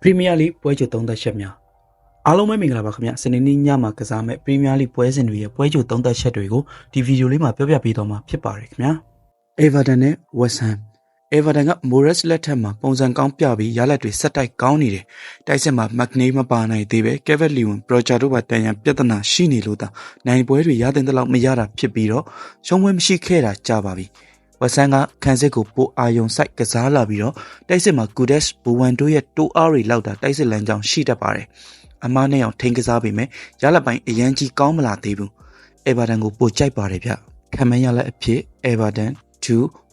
Premier League ပွဲကြိုသုံးသက်ချက်များအားလုံးပဲမင်္ဂလာပါခင်ဗျစနေနေ့ညမှာကစားမဲ့ Premier League ပွဲစဉ်တွေရဲ့ပွဲကြိုသုံးသက်ချက်တွေကိုဒီဗီဒီယိုလေးမှာပြောပြပေးတော့မှာဖြစ်ပါတယ်ခင်ဗျာ Everton နဲ့ West Ham Everton က Morris လက်ထက်မှာပုံစံကောင်းပြပြီးရလဒ်တွေဆက်တိုက်ကောင်းနေတယ်တိုက်စစ်မှာ McNeil မပါနိုင်သေးပဲ Kevin Lewin Project တို့ပါတန်ရန်ပြဿနာရှိနေလို့သာနိုင်ပွဲတွေရတဲ့လောက်မရတာဖြစ်ပြီးတော့ရှုံးပွဲမရှိခဲ့တာကြာပါပြီဝက်ဆန်ကခန်းစစ်ကိုပိုအာယုံစိုက်ကစားလာပြီးတော့တိုက်စစ်မှာ Kudes ဘူဝန်တို့ရဲ့တိုးအားတွေလောက်တာတိုက်စစ်လမ်းကြောင်းရှိတတ်ပါတယ်။အမားနဲ့အောင်ထိန်းကစားပေမဲ့ရလက်ပိုင်းအရန်ကြီးကောင်းမလာသေးဘူး။ Everton ကိုပိုကြိုက်ပါတယ်ဗျ။ခံမရလက်အဖြစ် Everton 2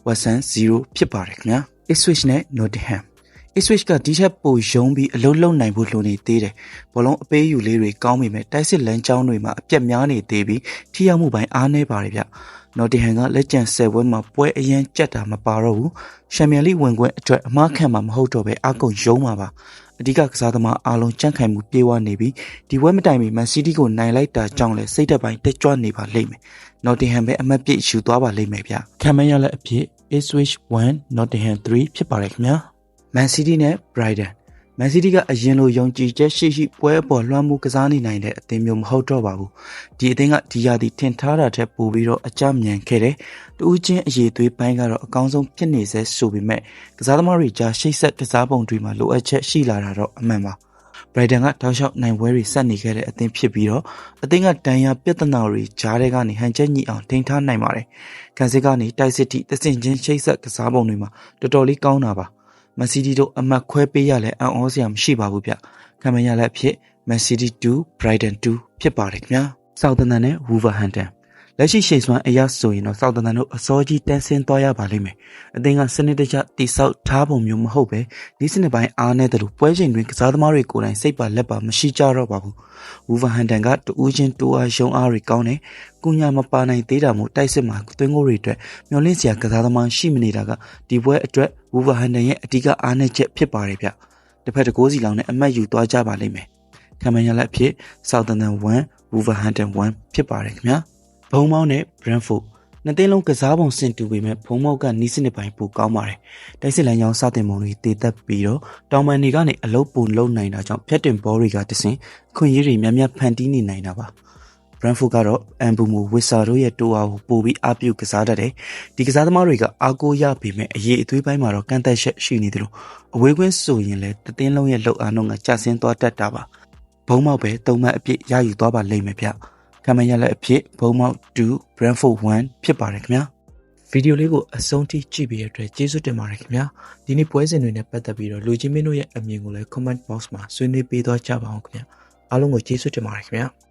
Western 0ဖြစ်ပါတယ်ခင်ဗျာ။ Ipswich နဲ့ Nottingham Ipswich ကဒီချက်ပိုယုံပြီးအလုံးလုံးနိုင်ဖို့လိုနေသေးတယ်။ဘောလုံးအပေးယူလေးတွေကောင်းပေမဲ့တိုက်စစ်လမ်းကြောင်းတွေမှာအပြက်များနေသေးပြီးထိရောက်မှုပိုင်းအားနည်းပါတယ်ဗျ။ Nottingham ကလက်ကျန်10ပွဲမှာပွဲအရင်ကြက်တာမပါတော့ဘူး။ Champions League ဝင်ခွင့်အတွက်အမှားခံမှာမဟုတ်တော့ပဲအကုန်ယုံမှာပါ။အဓိကကစားသမားအားလုံးကြန့်ခိုင်မှုပြေဝနေပြီးဒီပွဲမတိုင်မီ Man City ကိုနိုင်လိုက်တာကြောင့်လဲစိတ်သက်ပိုင်းတက်ကြွနေပါလိမ့်မယ်။ Nottingham ပဲအမှတ်ပြည့်ယူသွားပါလိမ့်မယ်ဗျ။ခံမရလက်အဖြစ် Ipswich 1 Nottingham 3ဖြစ်ပါတယ်ခင်ဗျာ။ Man City နဲ့ Brighton Man City ကအရင်လိုယုံကြည်ချက်ရှိပွဲအပေါ်လွှမ်းမိုးကစားနေနိုင်တဲ့အသင်းမျိုးမဟုတ်တော့ပါဘူး။ဒီအသင်းကဒီရာသီထင်ထားတာထက်ပိုပြီးတော့အကြမြန်ခဲ့တယ်။တူးချင်းအရေးသွေးပိုင်းကတော့အကောင်းဆုံးဖြစ်နေစေဆိုပေမဲ့ကစားသမားတွေကြားရှိတ်ဆက်ကစားပုံတွေမှာလိုအပ်ချက်ရှိလာတာတော့အမှန်ပါ။ Brighton ကတောက်လျှောက်နိုင်ပွဲတွေဆက်နေခဲ့တဲ့အသင်းဖြစ်ပြီးတော့အသင်းကတန်ရာပြဿနာတွေကြားထဲကနေဟန်ချက်ညှိအောင်ထိန်းထားနိုင်ပါတယ်။ကန်စစ်ကနေတိုက်စစ်တီသဆင်ချင်းရှိတ်ဆက်ကစားပုံတွေမှာတော်တော်လေးကောင်းတာပါ။ Man City တို့အမှတ်ခွဲပေးရလဲအံ့ဩစရာမရှိပါဘူးဗျ။ခံမရလက်ဖြစ် Man City 2 Brighton 2ဖြစ်ပါတယ်ခင်ဗျာ။ Southampton နဲ့ Wolverhamptonလက်ရှိရှိန်စွမ်းအရဆိုရင်တော့ Southampton တို့အစောကြီးတန်းဆင်းသွားရပါလိမ့်မယ်။အသင်းကစနစ်တကျတိဆောက်ထားပုံမျိုးမဟုတ်ပဲဒီစနစ်ပိုင်းအားနဲ့တလို့ပွဲချိန်တွင်ကစားသမားတွေကိုယ်တိုင်စိတ်ပါလက်ပါမရှိကြတော့ပါဘူး။ Wolverhampton ကတူးချင်းတိုးအားရုံအားတွေကောင်းတယ်။ကုညာမပါနိုင်သေးတာမို့တိုက်စစ်မှာသွင်းကိုတွေအတွက်မျောလင့်စရာကစားသမားရှိမနေတာကဒီပွဲအတွက် Wolverhampton ရဲ့အဓိကအားနည်းချက်ဖြစ်ပါတယ်ဗျ။တစ်ဖက်တကိုးစီလောင်နဲ့အမှတ်ယူသွားကြပါလိမ့်မယ်။ခံမရလက်ဖြစ် Southampton 1 Wolverhampton 1ဖြစ်ပါတယ်ခင်ဗျာ။ဘုံမောင်းနဲ့ Brentford နှစ်သိန်းလုံးကစားပုံစင်တူပေမဲ့ဘုံမောက်ကနီးစနစ်ပိုင်းပိုကောင်းပါတယ်။တိုက်စစ်လမ်းကြောင်းစတင်ပုံတွေတည်သက်ပြီးတော့တောင်ပန်တွေကနေအလုတ်ပုံလုံနိုင်တာကြောင့်ဖြတ်တင်ဘောတွေကတဆင်အခွင့်အရေးတွေများများဖန်တီးနေနိုင်တာပါ။ Brentford ကတော့ Mbumo Wissa တို့ရဲ့တိုးအားကိုပိုပြီးအားပြုကစားတတ်တယ်။ဒီကစားသမားတွေကအားကိုးရပေမဲ့အရေးအသွေးပိုင်းမှာတော့ကန့်သက်ချက်ရှိနေတယ်လို့အဝေးကွင်းဆိုရင်လည်းတသင်းလုံးရဲ့လှုပ်အားနှုန်းကကျဆင်းသွားတတ်တာပါ။ဘုံမောက်ပဲ3မှတ်အပြည့်ရယူသွားပါလိမ့်မယ်ဗျ။ခံမရလက်အဖြစ်ဘုံမောက်2 Brentford 1ဖြစ်ပါတယ်ခင်ဗျာ။ဗီဒီယိုလေးကိုအဆုံးထိကြည့်ပြီးတဲ့အတွက်ကျေးဇူးတင်ပါတယ်ခင်ဗျာ။ဒီနေ့ပွဲစဉ်တွေနဲ့ပတ်သက်ပြီးတော့လူချင်းမင်းတို့ရဲ့အမြင်ကိုလည်း comment box မှာဆွေးနွေးပေးသွားကြပါအောင်ခင်ဗျာ။အားလုံးကိုကျေးဇူးတင်ပါတယ်ခင်ဗျာ။